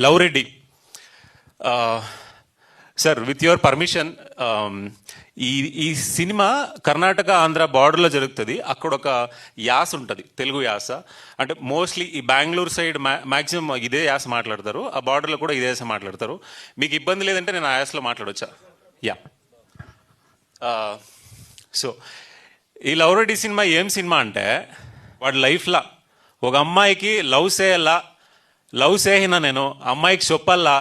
Love Reddy sir, with your permission, ఈ ఈ cinema Karnataka Andhra బార్డర్లో జరుగుతుంది. అక్కడ ఒక యాస ఉంటుంది, తెలుగు యాస. అంటే మోస్ట్లీ ఈ బెంగళూరు సైడ్ మ్యాక్సిమం ఇదే యాస మాట్లాడతారు, ఆ బార్డర్లో కూడా ఇదే యాస మాట్లాడతారు. మీకు ఇబ్బంది లేదంటే నేను ఆ యాసలో మాట్లాడవచ్చా? యా. సో ఈ లవ్ రెడ్డి సినిమా ఏం సినిమా అంటే, వాడి లైఫ్లో ఒక అమ్మాయికి లవ్ చేసిన నేను అమ్మాయికి చెప్పల్లా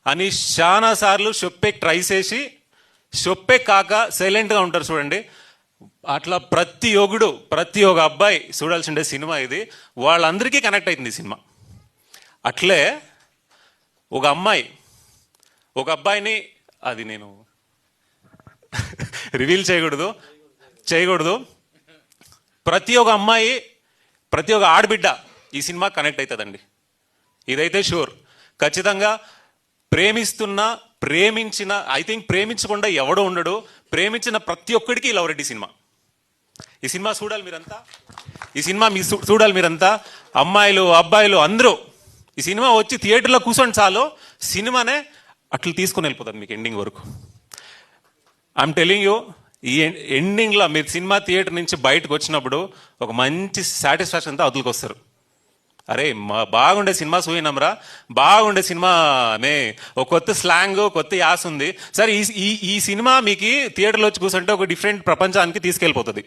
అని చాలా సార్లు చెప్పే ట్రై చేసి చెప్పే కాక సైలెంట్గా ఉంటారు చూడండి. అట్లా ప్రతి ఒక్క అబ్బాయి చూడాల్సిండే సినిమా ఇది. వాళ్ళందరికీ కనెక్ట్ అవుతుంది ఈ సినిమా. అట్లే ఒక అబ్బాయిని, అది నేను రివీల్ చేయకూడదు. ప్రతి ఒక్క అమ్మాయి, ప్రతి ఒక్క ఆడబిడ్డ ఈ సినిమా కనెక్ట్ అవుతుందండి. ఇదైతే షూర్. ఖచ్చితంగా ప్రేమించిన ఐ థింక్ ప్రేమించకుండా ఎవడో ఉండడు. ప్రేమించిన ప్రతి ఒక్కడికి లవ్ రెడ్డి సినిమా. ఈ సినిమా చూడాలి మీరంతా. అమ్మాయిలు అబ్బాయిలు అందరూ ఈ సినిమా వచ్చి థియేటర్లో కూర్చొని చాలు, సినిమానే అట్లా తీసుకొని వెళ్ళిపోతుంది మీకు ఎండింగ్ వరకు. ఐఎమ్ టెలింగ్ యూ, ఈ ఎండింగ్లో మీరు సినిమా థియేటర్ నుంచి బయటకు వచ్చినప్పుడు ఒక మంచి సాటిస్ఫాక్షన్తో అవతలకి వస్తారు. అరే బాగుండే సినిమా చూయినాంరా, బాగుండే సినిమానే, ఒక కొత్త స్లాంగ్, కొత్త యాస ఉంది. సరే ఈ సినిమా మీకు థియేటర్లో వచ్చి కూర్చుంటే ఒక డిఫరెంట్ ప్రపంచానికి తీసుకెళ్ళిపోతుంది.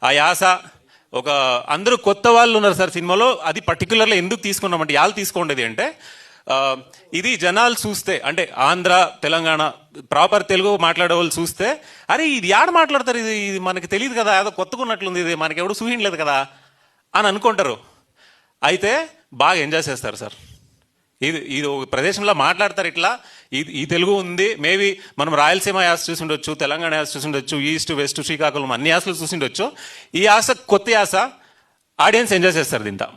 ఆ యాస, ఒక అందరూ కొత్త వాళ్ళు ఉన్నారు సార్ సినిమాలో. అది పర్టికులర్గా ఎందుకు తీసుకున్నామంటే, తీసుకోండి అంటే, ఇది జనాలు చూస్తే, అంటే ఆంధ్ర తెలంగాణ ప్రాపర్ తెలుగు మాట్లాడే వాళ్ళు చూస్తే, అరే ఇది యాడ మాట్లాడతారు, ఇది మనకి తెలియదు కదా, ఏదో కొత్తగా ఉన్నట్లుంది, ఇది మనకి ఎవడు చూహించలేదు కదా అని అనుకుంటారు. అయితే బాగా ఎంజాయ్ చేస్తారు సార్. ఇది ఒక ప్రదేశంలో మాట్లాడతారు ఇట్లా. ఈ తెలుగు ఉంది, మేబీ మనం రాయలసీమ యాస చూసిండొచ్చు, తెలంగాణ యాస చూసిండొచ్చు, ఈస్ట్ వెస్ట్ శ్రీకాకుళం అన్ని యాసలు చూసిండొచ్చు. ఈ యాస కొత్త యాస, ఆడియన్స్ ఎంజాయ్ చేస్తారు దీంతో.